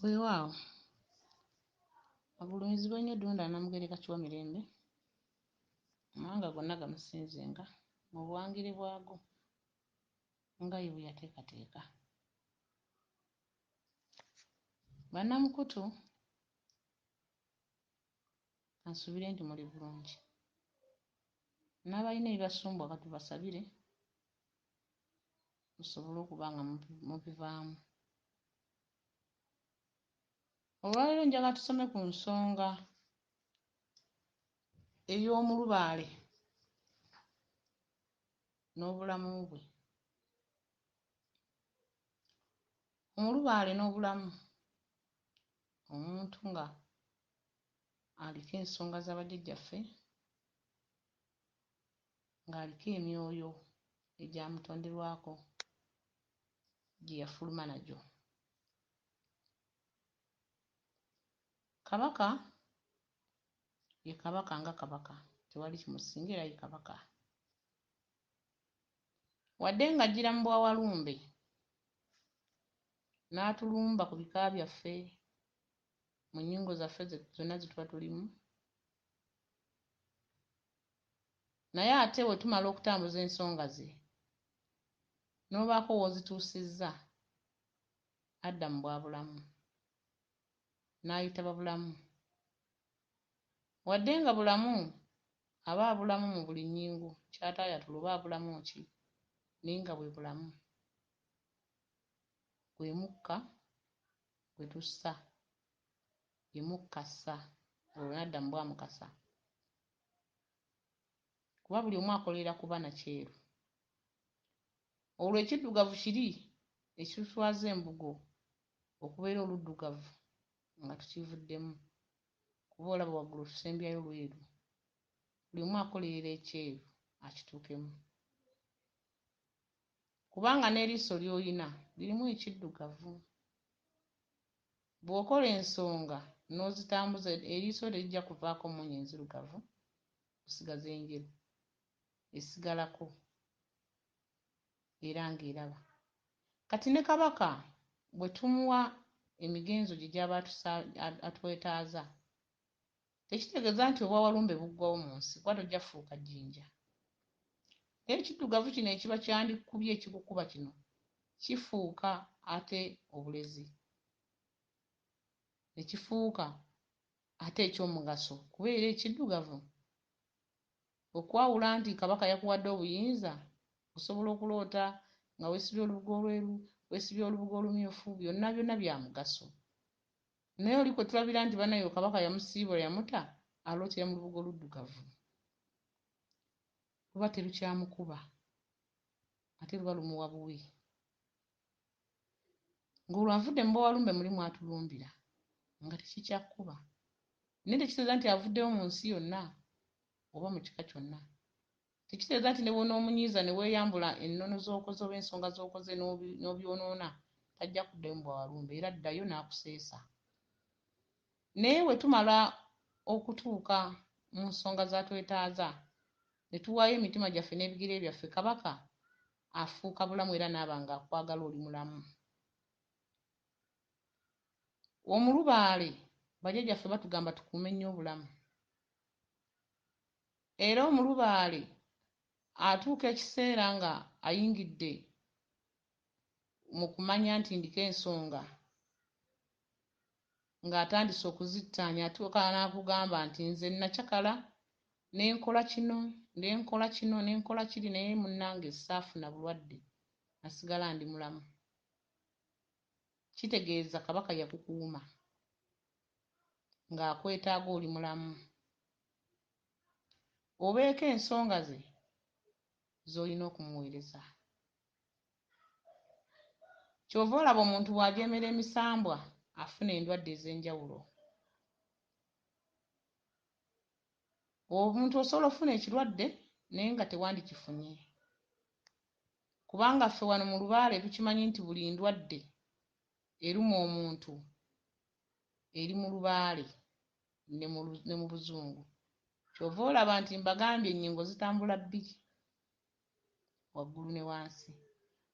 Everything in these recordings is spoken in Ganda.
Weewaawo obulumizibwa ennyo Ddunda Namugereka Kiwamirembe amawanga gonna gamusinzenga mu buwangire bwago nga ye bwe yateekateeka. Bannamukutu ansuubire nti muli bulungi, n'abalina ebibasumbwa katubasabire musobole okuba nga mubivaamu. Olwaleero njagala tusome ku nsonga ey'Omulubale n'obulamu bwe. Omulubale n'obulamu, omuntu nga aliko ensonga za bajjajjaffe, ng'aliko emyoyo egyamutonderwako gye yafuluma nagyo. Kabaka ye kabaka nga kabaka, tewali kimusinga era ye kabaka. Wadde ng'ajjira mu bwawalumbe n'atulumba ku bika byaffe mu nnyingo zaffe zonna ze tuba tulimu, naye ate bwe tumala okutambuza ensonga ze n'obaako w'ozituusizza adda mu bwabulamu n'ayita babulamu. Wadde nga bulamu aba abulamu mu buli nnyingo, kyataayatula oba abulamu ki, naye nga bwe bulamu gwe mukka gwe tussa, ye mukkassa, olwo n'adda mu bwamukasa. Kuba buli omu akolera ku baana kyeru. Olwo ekiddugavu kiri ekitutwaza embugo okubeera oluddugavu nga tukivuddemu, kuba olaba waggulu tusembyayo lweru. Buli omu akolerera ekyeru akituukemu, kubanga n'eriiso ly'olina lirimu ekiddugavu. Bw'okola ensonga n'ozitambuza, eriiso terijja kuvaako mmunye enzirugavu kusigaza enjeru, esigalako era ng'eraba. Kati ne kabaka bwe tumuwa emigenzo gye gy'aba atwetaaza, tekitegeeza nti obwawalumbe buggwawo mu nsi, kuba tojja kufuuka jjinja. Naye ekiddugavu kino ekiba kyandikubye ekikukuba kino kifuuka ate obulezi, ne kifuuka ate eky'omugaso, kubeera ekiddugavu. Okwawula nti kabaka yakuwadde obuyinza, osobola okuloota nga weesibye olubugo olweru, weesibye olubugo olumyufu, byonna byonna bya mugaso. Naye oli kwe tulabira nti bannayo kabaka yamusiibula yamuta, alootera mu lubugo oluddugavu. Luba terukyamukuba, ate luba lumuwa buwi. Ng'olwo avudde mu bwawalumbe muli mwatulumbira nga tekikyakkuba. Naye tekitegeeza nti avuddeyo mu nsi yonna oba mu kika kyonna. Tekitegeeza nti ne bw'onoomunyiiza ne weeyambula ennono z'okoze oba ensonga z'okoze n'obyonoona, tajja kuddayo mu bwawalumbe, era addayo n'akuseesa. Naye bwe tumala okutuuka mu nsonga z'atwetaaza ne tuwaayo emitima gyaffe n'ebigere byaffe, kabaka afuuka bulamu era n'aba ng'akwagala oli mulamu. Omulubale bajjajjaffe batugamba tukuume nnyo obulamu. Era omulubale atuuka ekiseera nga ayingidde mu kumanya nti ndiko ensonga, ng'atandise okuzittaanya, atuuka n'akugamba nti nze nakyakala ne nkola kino, ne nkola kino, ne nkola kiri, naye munnange saafuna bulwadde, nasigala ndi mulamu. Kitegeeza kabaka yakukuuma ng'akwetaaga oli mulamu. Obeeko ensonga ze z'olina okumuweereza. Ky'ova olaba omuntu bw'ajeemera emisambwa afuna endwadde ez'enjawulo. Omuntu osobola ofuna ekirwadde naye nga tewandikifunye. Kubanga ffe wano mu Lubaale tukimanyi nti buli ndwadde eruma omuntu eri mu Lubaale ne mu Buzungu. Ky'ova olaba nti mbagambye ennyingo zitambula bbiri, waggulu ne wansi.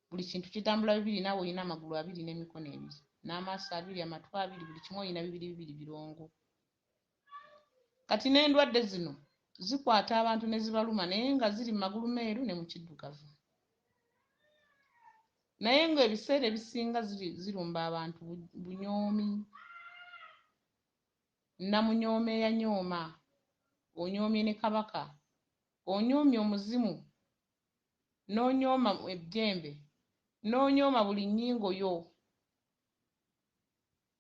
Buli kintu kitambula bibiri, naawe olina amagulu abiri n'emikono ebiri n'amaaso abiri amatwe abiri buli kimu olina bibiri bibiri birongo. Kati n'endwadde zino zikwata abantu ne zibaluma naye nga ziri mu magulu meeru ne mu kiddugavu. Naye ng'ebiseera ebisinga zirumba abantu bunyoomi. Namunyooma eyanyooma, onyoomye ne Kabaka, onyoomye omuzimu, n'onyooma ejjembe, n'onyooma buli nnyingo yo.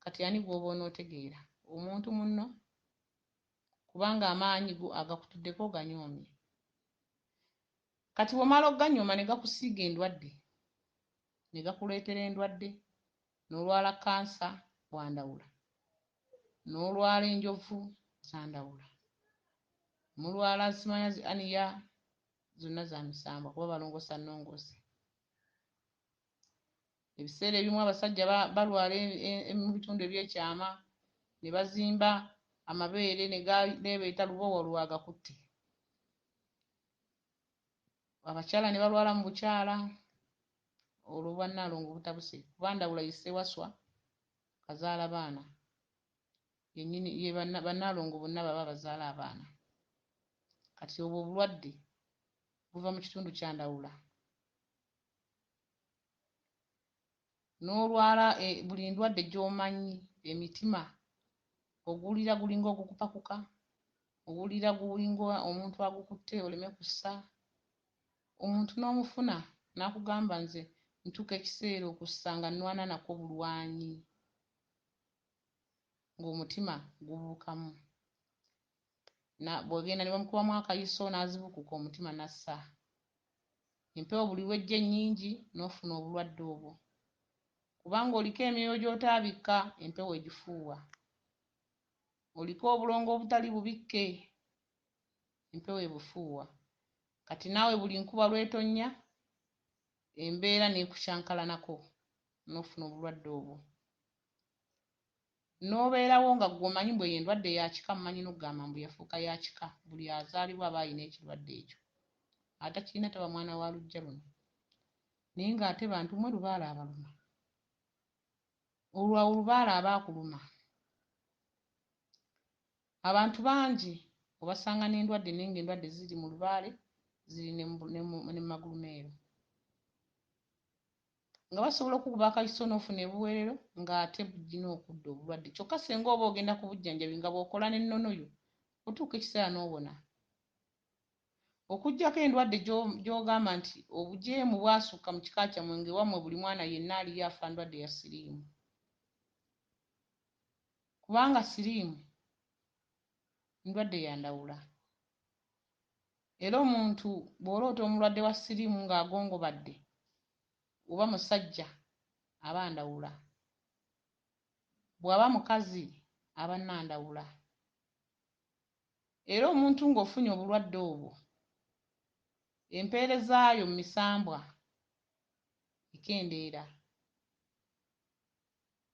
Kati ani gw'oba onootegeera? Omuntu munno, kubanga amaanyi go agakutuddeko ganyoomye. Kati bw'omala oganyooma ne gakusiiga endwadde, ne gakuleetera endwadde, n'olwala kansa bwandawula, n'olwala enjovu zandawula, mulwala simanya zi aniya, zonna za misambwa kuba balongosa nnongoosi. Ebiseera ebimu abasajja balwala mu bitundu ebyekyama ne bazimba amabeere ne beeta lubowa lwagakutte. Abakyala ne balwala mu bukyala olwo bwa Nalongo butabuse kuba ndawula yisse waswa kazaala baana. Yennyini ye bannalongo bonna baba bazaala abaana. Kati obwo obulwadde buva mu kitundu kya ndawula. N'olwala buli ndwadde gy'omanyi, emitima oguwulira gulinga ogukupakuka, owulira gulinga omuntu agukutte oleme kussa, omuntu n'omufuna n'akugamba nze ntuuka ekiseera okussa nga nnwana nako bulwanyi, ng'omutima gubuukamu. Bw'ogenda ne bamukubamu akayiso n'azibukuka omutima nassa. Empewo buli lwejja ennyingi n'ofuna obulwadde obwo. Kubanga oliko emyoyo gy'otaabikka, empewo egifuuwa. Oliko obulongo obutali bubikke, empewo ebufuuwa. Kati naawe buli nkuba lw'etonnya, embeera n'ekukyankalanako n'ofuna obulwadde obwo. N'obeerawo nga gw'omanyi bwe endwadde ya kika, mumanyi n'okugamba mbu yafuuka ya kika, buli azaalibwa aba alina ekirwadde ekyo. Atakirina taba mwana wa luggya luno. Naye ng'ate bantu mwe lubaala abaluma. Olwo olubaala abaakuluma. Abantu bangi obasanga n'endwadde naye ng'endwadde ziri mu lubaale, ziri ne mu magulu meeru. Nga basobola okukuba akayiso n'ofuna ebiweerero ng'ate bugina okudda obulwadde. Kyokka singa oba ogenda ku bujjanjabi nga bw'okola n'ennono yo, otuuka ekiseera n'obona. Okuggyako endwadde gy'ogamba nti obujeemu bwasukka mu kika kyammwe ng'ewammwe buli mwana yenna aliyo afa ndwadde ya siriimu. Kubanga siriimu ndwadde ya ndawula. Era omuntu bw'oloota omulwadde wa siriimu ng'agongobadde, oba musajja aba ndawula. Bw'aba mukazi aba nnandawula. Era omuntu ng'ofunye obulwadde obwo, empeerezaayo mu misambwa ekendeera.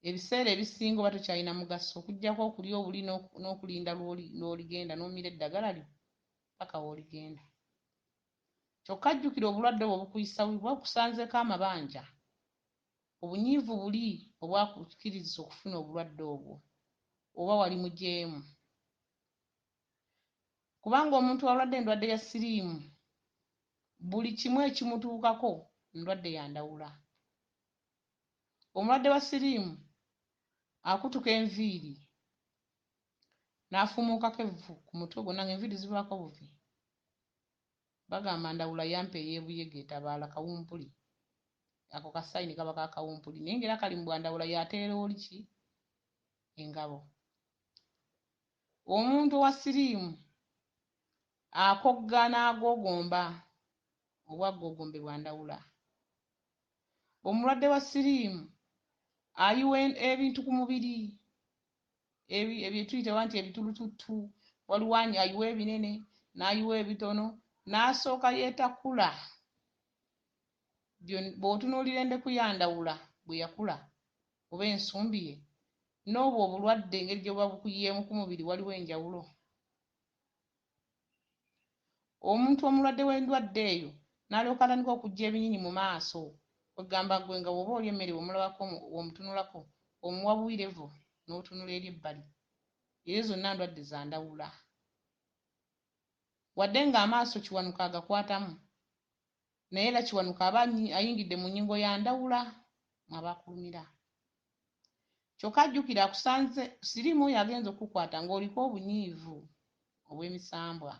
Ebiseera ebisinga oba tokyalina mugaso okuggyako okulya obuli n'okulinda lw'oligenda n'omira eddagala lyo paka w'oligenda. Kyokka jjukira obulwadde obwo bukuyisa bukusanzeeko amabanja. Obunyiivu buli obwakukkiriza okufuna obulwadde obwo, oba wali mujeemu. Kubanga omuntu alwadde endwadde ya siriimu, buli kimu ekimutuukako ndwadde ya ndawula. Omulwadde wa siriimu akutuka enviiri n'afumuukako evvu ku mutwe gwonna ng'enviiri zivaako buvi. Bagamba ndawula yampa ey'ebuyege etabaala Kawumpuli. Ako kasayini kaba ka Kawumpuli naye ng'era kali mu bwandawula y'ateera oli ki? Engabo. Omuntu wa siriimu akogga n'agogomba, obwaggogombe bwa ndawula. Omulwadde wa siriimu ayiwa ebintu ku mubiri, ebyo tuyita nti ebitulututtu, waliwo ayiwa ebinene n'ayiwa ebitono n'asooka yeetakula. Bw'otunuulira endeku ya ndawula bwe yakula oba ensumbi ye, n'obwo obulwadde engeri gye buba bukuyiyeemu ku mubiri waliwo enjawulo. Omuntu omulwadde w'endwadde eyo n'alyoka atandika okujja ebinyinyi mu maaso, kwegamba gwe nga bw'oba oli emmere omulabako omutunulako omuwa bwirevu n'otunula eri ebbali era zonna ndwadde za ndawula wadde ng'amaaso kiwanuka agakwatamu naye era kiwanuka aba ayingidde mu nnyingo ya ndawula abakulumira kyokka ajjukira akusanze siriimu oyo agenza okukwata ng'oliko obunyiivu obw'emisambwa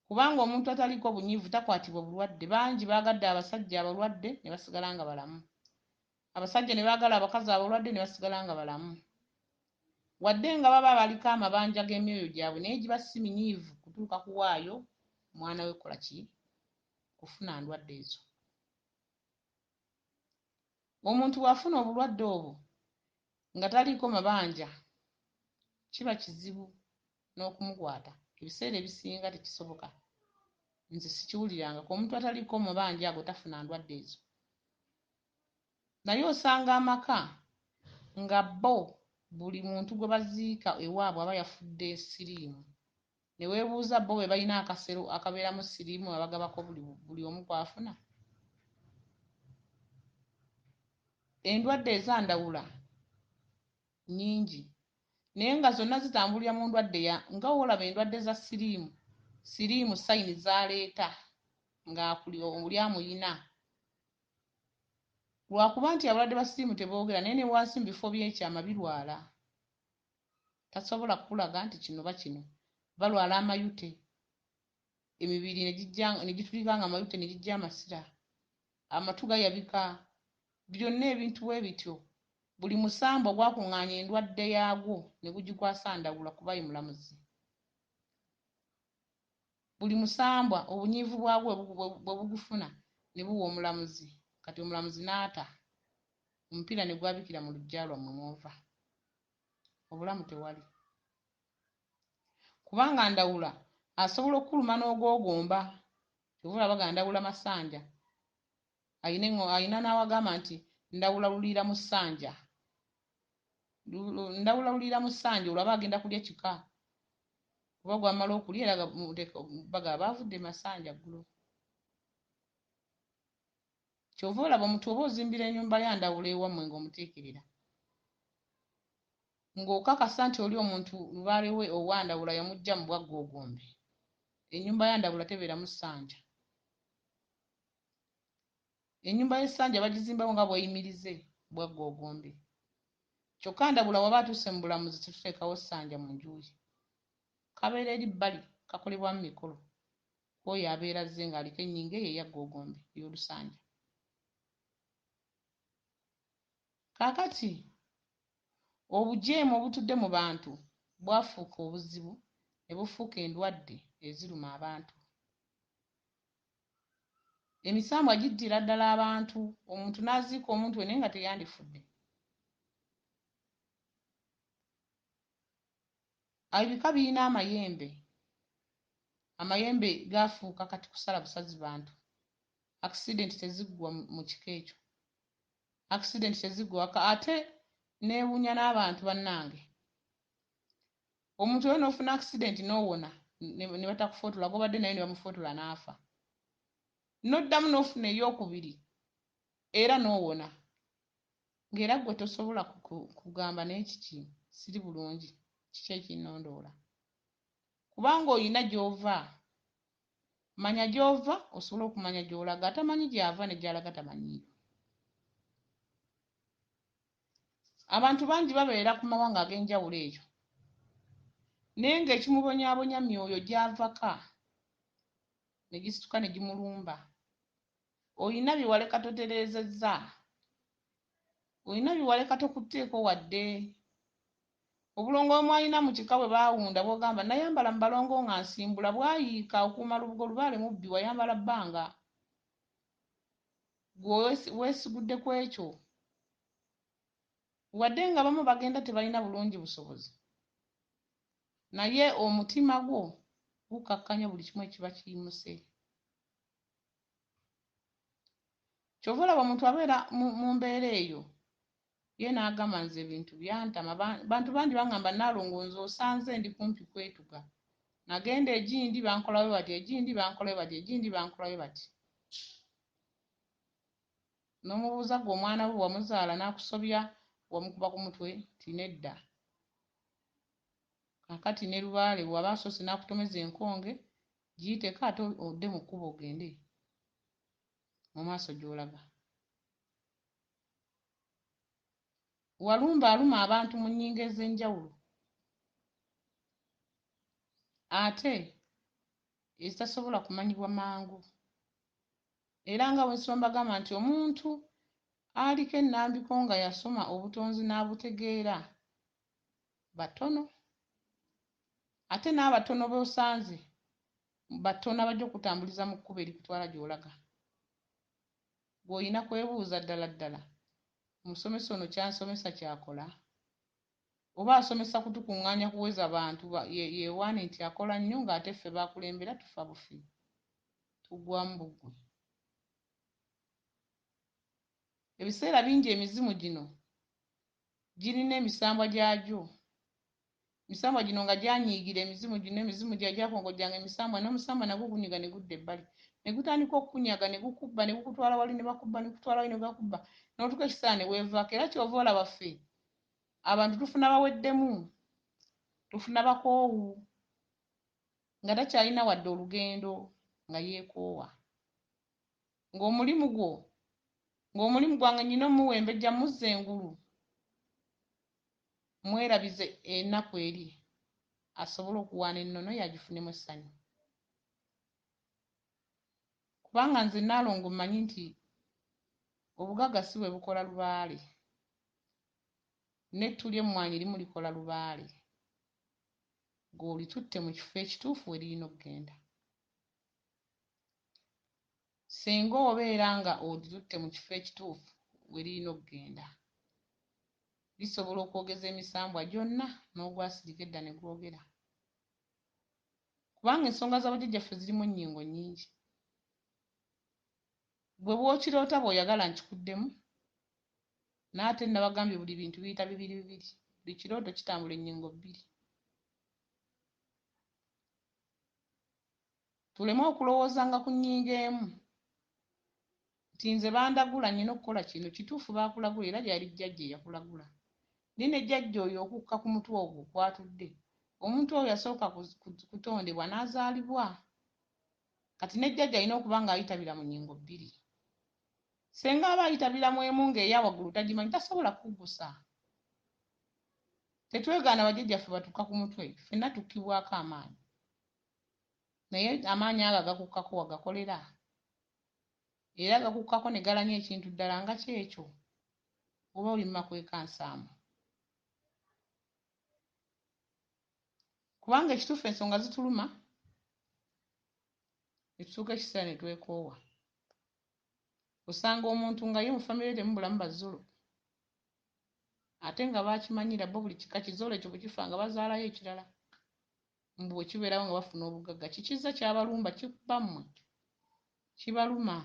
kubanga omuntu ataliko obunyiivu takwatibwa bulwadde bangi baagadde abasajja abalwadde ne basigala nga balamu abasajja ne baagala abakazi abalwadde ne basigala nga balamu wadde nga baba baliko amabanja g'emyoyo gyabwe naye giba si minyiivu kutuuka kuwaayo mwana we kola ki kufuna ndwadde ezo omuntu bw'afuna obulwadde obwo nga taliiko mabanja kiba kizibu n'okumukwata ebiseera ebisinga tekisoboka nze sikiwuliranga ku omuntu ataliiko mabanja ago tafuna ndwadde ezo naye osanga amaka nga bo buli muntu gwe baziika ewaabwe aba yafudde siriimu ne weebuuza bo bwe balina akasero akabeeramu siriimu abagabako buli omu kwafuna endwadde ezandawula nnyingi naye nga zonna zitambulira mu ndwadde nga olaba endwadde za siriimu sayini zaleeta oli amuyina lwakuba nti abalwadde ba siriimu teboogera naye ne wansi mu bifo by'ekyama birwala tasobola kukulaga nti kino ba kino balwala amayute emibiri ne gitulika nga amayute ne gijja amasira amatu gayabika byonna ebintu bwe bityo buli musambwa gwakuŋŋaanya endwadde yaagwo ne gugikwasa ndawula kuba ye mulamuzi buli musambwa obunyiivu bwagwo bwe bugufuna ne buwa omulamuzi kati omulamuzi n'ata omupiira ne gwabikira mu luggya lwammwe mwova obulamu tewali kubanga ndawula asobola okukuluma n'ogwogomba kyova baga ndawula masanja ayina n'awagamba nti ndawula luliira mu ssanja ndawula luliira mu ssanja olwaba agenda kulya kika kuba gwamala okulya era baga baavudde masanja ggulo kyova olaba omuntu oba ozimbira ennyumba ya ndawula ewammwe ng'omuteekerera ng'okakasa nti oli omuntu lubaale we owa ndawula yamugja mu bwaggogombe ennyumba ya ndawula tebeeramu ssanja ennyumba y'essanja bagizimbawo nga bweyimirize bwaggogombe kyokka ndawula waba atuuse mu bulamuzi tetuteekawo ssanja mu njuyi kabeera eri bbali kakolebwamu mikolo oyo abeera azze ng'aliko ennyingo eyo eyaggogombe ey'olusanja kaakati obujeemu obutudde mu bantu bwafuuka obuzibu ne bufuuka endwadde eziruma abantu emisambwa giddira ddala abantu omuntu n'aziika omuntu we naye nga teyandifudde ebika birina amayembe gaafuuka kati kusala busazi bantu akisidenti teziggwa mu kika ekyo akisidenti teziggwa ate neewuunya n'abantu bannange omuntu oyo n'ofuna akisidenti n'owona ne batakufootola gobadde naye ne bamufootola n'afa n'oddamu n'ofuna ey'okubiri era n'owona ng'era gwe tosobola kugamba n'ekiki siri bulungi kiki ekinnondoola kubanga oyina gy'ova manya gy'ova osobola okumanya gy'olaga atamanyi gy'ava ne gy'alaga tamanyiiyo abantu bangi babeera ku mawanga ag'enjawulo eyo naye ng'ekimubonyaabonya myoyo gy'avaka ne gisituka ne gimulumba oyina biwaleka totereezezza olina biwaleka tokutteeko wadde obulongo omwalina mu kika bwe baawunda bw'ogamba nayambala mu balongo nga nsimbula bwayiika okuuma lubugo lubaale mubbi wayambala bbanga gwe weesigudde ku ekyo wadde nga bamu bagenda tebalina bulungi busobozi naye omutima gwo gukakkanya buli kimu ekiba kiyimuse kyova olaba omuntu abeera mu mbeera eyo ye n'agamba nze ebintu byantama bantu bangi baŋŋamba Nalongo nze osanze ndi kumpi kwetuga nagenda egindi bankolawe bati egindi bankolawe bati egindi bankolawe bati n'omubuuza gwe omwana we wamuzaala n'akusobya wamukuba ku mutwe tinedda. Kakati ne Lubaale waba asoose n'akutomeza enkonge giyiteko ate odde mu kkubo ogende mu maaso gy'olaga. Walumbe aluma abantu mu nnyingo ez'enjawulo ate ezitasobola kumanyibwa mangu, era nga bwe nsomba bagamba nti omuntu aliko ennambiko nga yasoma obutonzi n'abutegeera batono, ate n'abatono b'osanze batono abajja okutambuliza mu kkubo erikutwala gy'olaga. Bw'olina kwebuuza ddala ddala omusomesa ono kyansomesa kyakola, oba asomesa kutukuŋŋaanya kuweza bantu yeewaane nti akola nnyo ng'ate ffe baakulembera tufa bufi, tugwamu buggwe. Ebiseera bingi emizimu gino girina emisambwa gyagyo. Emisambwa gino nga gyanyiigira emizimu gino, emizimu gyakongojjanga emisambwa n'omusambwa nagwo gunyiga ne gudda ebbali, ne gutandika okukunyaga ne gukubba ne gukutwala wali ne bakubba ne gukutwala wali ne bakubba n'otuuka ekiseera ne weevaako. Era kyova olaba ffe abantu tufuna baweddemu, tufuna bakoowu nga takyalina wadde olugendo nga yeekoowa, ng'omulimu gwange nnyina omuwembejja muzza engulu mwerabize ennaku eri asobole okuwaana ennono yagifunemu essanyu. Kubanga nze Nalongo mmanyi nti obugagga si bwe bukola Lubaale, n'ettu ly'emmwanyi limu likola Lubaale, ng'olitutte mu kifo ekituufu we lirina okugenda. Singa obeera nga olitutte mu kifo ekituufu we lirina okugenda, lisobola okwogeza emisambwa gyonna n'ogwasirika edda ne gwogera. Kubanga ensonga z'abajjajjaffe zirimu ennyingo nnyingi. Bwe bw'okiroota bw'oyagala nkikuddemu, n'ate nabagambye buli bintu biyita bibiri bibiri, buli kirooto kitambula ennyingo bbiri. Tuleme okulowoozanga ku nnyingo emu nti nze bandagula nnina okukola kino, kituufu baakulagula era gyali jjajja eyakulagula. Naye ne jjajja oyo okukka ku mutwe ogwo kwatudde, omuntu oyo yasooka kutondebwa n'azaalibwa. Kati ne jjajja alina okuba ng'ayitabira mu nnyingo bbiri. Senga aba ayitabira mu emu ng'eya waggulu tagimanyi, tasobola kuggusa. Tetwegaana bajjajjaffe batukka ku mutwe, ffenna tukkibwako amaanyi. Naye amaanyi ago agakukkako wagakolera? Era gakukkako ne galanya ekintu ddala nga kyekyo, oba oli mu makwekansaamu. Kubanga ekituufu ensonga zituluma, ne tutuuka ekiseera ne twekoowa. Osanga omuntu nga ye mu famire temu bulamu bazzolo, ate nga baakimanyira bo buli kika kizoolo ekyo bwe kifa nga bazaalayo ekirala. Mbu bwe kibeerawo nga bafuna obugagga, kikizza kyabalumba kikuba mmwe, kibaluma.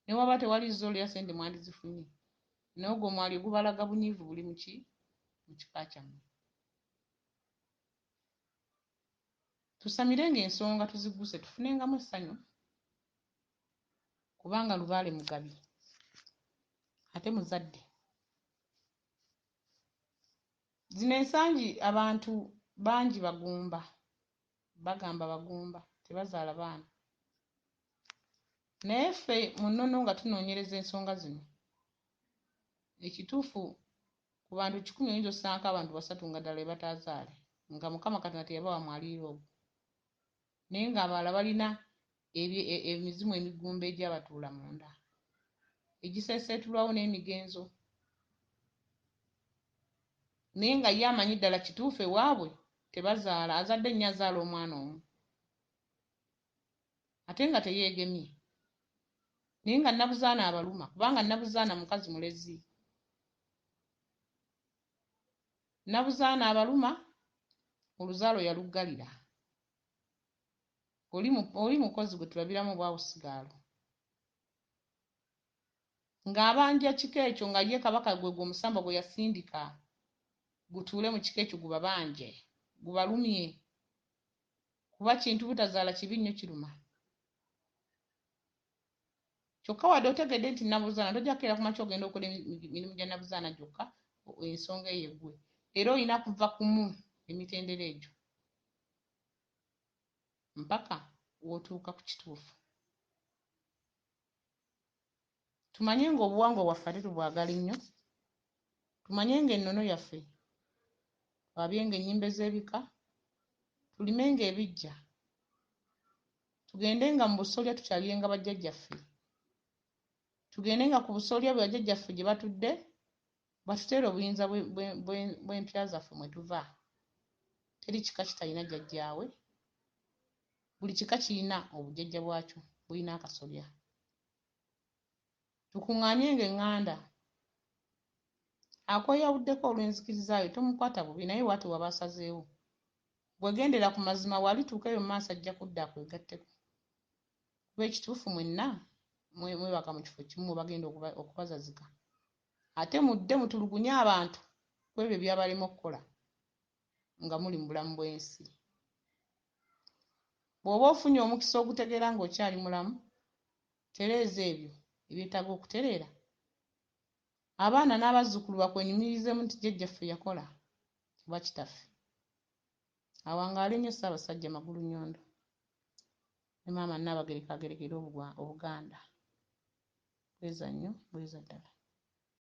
Ne waba tewali zzoolo ya ssente mwandizifunye, naye ogwo omwali gubalaga bunyiivu buli mu kika kyammwe. Tusamirenga ensonga tuzigguse tufunengamu essanyu, kubanga Lubaale mugabi ate muzadde. Zino ensangi abantu bangi bagumba, bagamba bagumba, tebazaala baana. Naye ffe mu nnono nga tunoonyereza ensonga zino, ekituufu ku bantu 100 oyinza osangako abantu 3 nga ddala be bataazaale, nga Mukama Katonda teyabawa mwaliiro ogwo. Naye ng'abalala balina emizimu emigumba egyabatuula munda, egiseeseetulwawo n'emigenzo. Naye nga ye amanyi ddala kituufu ewaabwe tebazaala, azadde nnyo azaala omwana omu, ate nga teyeegemye. Naye nga nnabuzaana abaluma, kubanga nnabuzaana mukazi mulezi. Nnabuzaana abaluma, oluzaalo yaluggalira. Oli mukozi gwe tulabiramu obwawusigaalo. Ng'abanja kika ekyo nga ye kabaka gwe omusamba gwe yasindika gutuule mu kika ekyo gubabanje, gubalumye. Kuba kintu butazaala kibi nnyo kiruma. kyokka wadde otegedde nti nabuzaana tojja kukeera ku makya ogenda okola emirimu gya nabuzaana gyokka, ensonga eyo eggwe. Era olina kuva kumu emitendera egyo mpaka w'otuuka ku kituufu. Tumanye ng'obuwangwa bwaffe ate tubwagala nnyo, tumanye ng'ennono yaffe twabyenga ennyimba ez'ebika, tulimenga ebiggya, tugendenga mu busolya tukyalyenga bajjajjaffe, tugendenga ku busolya bwe bajjajjaffe gye batudde batuteere obuyinza bw'empya zaffe mwe tuva. Teri kika kitalina jjajjaawe, buli kika kirina obujjajja bwakyo bulina akasolya. Tukuŋŋaanyenga eŋŋanda, akweyawuddeko olw'enzikiriza yo tomukwata bubi, naye waati waba asazeewo. Bwegendera ku mazima bw'alituuka eyo mu maaso ajja kudda akwegatteko. Kuba ekituufu mwenna mwebaka mu kifo kimu bagenda okubazazika. Ate mudde mutulugunye abantu ku ebyo byabalema okukola nga muli mu bulamu bw'ensi. Bw'oba ofunye omukisa ogutegeera ng'okyali mulamu, tereeza ebyo ebyetaaga okutereera. Abaana n'abazzukulu bakwenyumiririzemu nti jjajjaffe yakola oba kitaffe. Awangaale nnyo Ssaabasajja Magulunnyondo ne maama Nnaabagereka agerekera Obuganda. Bweza nnyo, bweza ddala.